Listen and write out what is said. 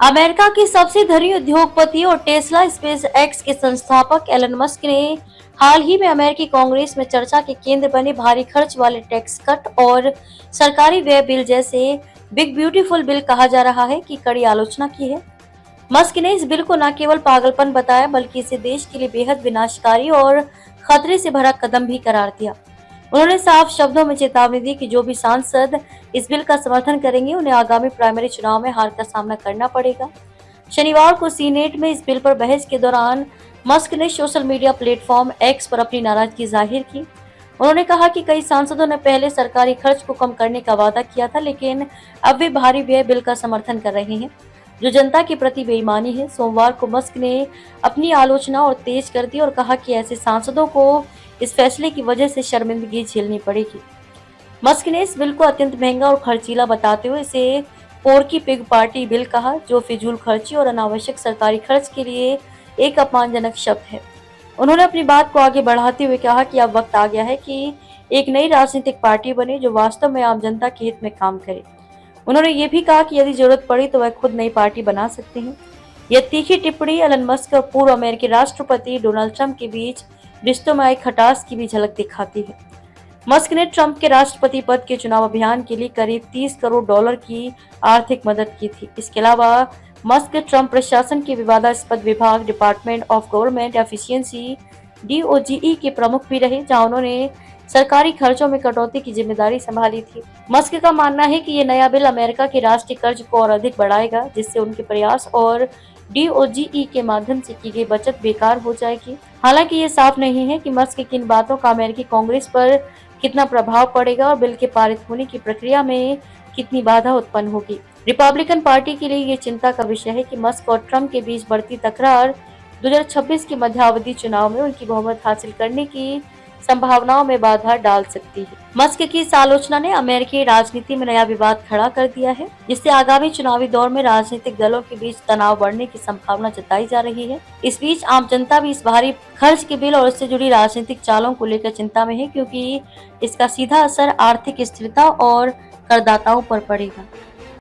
America के सबसे धनी उद्योगपति और टेस्ला स्पेस एक्स के संस्थापक एलन मस्क ने हाल ही में अमेरिकी कांग्रेस में चर्चा के केंद्र बने भारी खर्च वाले टैक्स कट और सरकारी व्यय बिल जैसे बिग ब्यूटीफुल बिल कहा जा रहा है की कड़ी आलोचना की है। मस्क ने इस बिल को न केवल पागलपन बताया बल्कि इसे देश के लिए बेहद विनाशकारी और खतरे से भरा कदम भी करार दिया। उन्होंने साफ शब्दों में चेतावनी दी कि जो भी सांसद इस बिल का समर्थन करेंगे उन्हें आगामी प्राइमरी चुनाव में हार का सामना करना पड़ेगा। शनिवार को सीनेट में इस बिल पर बहस के दौरान मस्क ने सोशल मीडिया प्लेटफॉर्म एक्स पर अपनी नाराजगी जाहिर की। उन्होंने कहा कि कई सांसदों ने पहले सरकारी खर्च को कम करने का वादा किया था, लेकिन अब वे भारी व्यय बिल का समर्थन कर रहे हैं जो जनता के प्रति बेईमानी है। सोमवार को मस्क ने अपनी आलोचना और तेज कर दी और कहा कि ऐसे सांसदों को इस फैसले की वजह से शर्मिंदगी झेलनी पड़ेगी। मस्क ने इस बिल को अत्यंत महंगा और खर्चीला बताते हुए इसे पोर्की पिग पार्टी बिल कहा, जो फिजूल खर्ची और अनावश्यक सरकारी खर्च के लिए एक अपमानजनक शब्द है। उन्होंने अपनी बात को आगे बढ़ाते हुए कहा कि अब वक्त आ गया है कि एक नई राजनीतिक पार्टी बने जो वास्तव में आम जनता के हित में काम करे। उन्होंने ये भी कहा कि यदि जरूरत पड़ी तो वह खुद नई पार्टी बना सकते हैं। यह तीखी टिप्पणी एलन मस्क और पूर्व अमेरिकी राष्ट्रपति डोनाल्ड ट्रंप के बीच रिश्तों में आई खटास की भी झलक दिखाती है। मस्क ने ट्रंप के राष्ट्रपति पद के चुनाव अभियान के लिए करीब $30 करोड़ की आर्थिक मदद की थी। इसके अलावा मस्क ट्रंप प्रशासन के विवादास्पद विभाग department of government efficiency DOGE के प्रमुख भी रहे, जहां उन्होंने सरकारी खर्चों में कटौती की जिम्मेदारी संभाली थी। मस्क का मानना है कि ये नया बिल अमेरिका के राष्ट्रीय कर्ज को और अधिक बढ़ाएगा, जिससे उनके प्रयास और DOGE के माध्यम से की गई बचत बेकार हो जाएगी। हालांकि ये साफ नहीं है कि मस्क की इन बातों का अमेरिकी कांग्रेस पर कितना प्रभाव पड़ेगा और बिल के पारित होने की प्रक्रिया में कितनी बाधा उत्पन्न होगी। रिपब्लिकन पार्टी के लिए ये चिंता का विषय है कि मस्क और ट्रंप के बीच बढ़ती तकरार 2026 के मध्यावधि चुनाव में उनकी बहुमत हासिल करने की संभावनाओं में बाधा डाल सकती है। मस्क की इस आलोचना ने अमेरिकी राजनीति में नया विवाद खड़ा कर दिया है, जिससे आगामी चुनावी दौर में राजनीतिक दलों के बीच तनाव बढ़ने की संभावना जताई जा रही है। इस बीच आम जनता भी इस भारी खर्च के बिल और उससे जुड़ी राजनीतिक चालों को लेकर चिंता में है, क्योंकि इसका सीधा असर आर्थिक स्थिरता और करदाताओं पर पड़ेगा।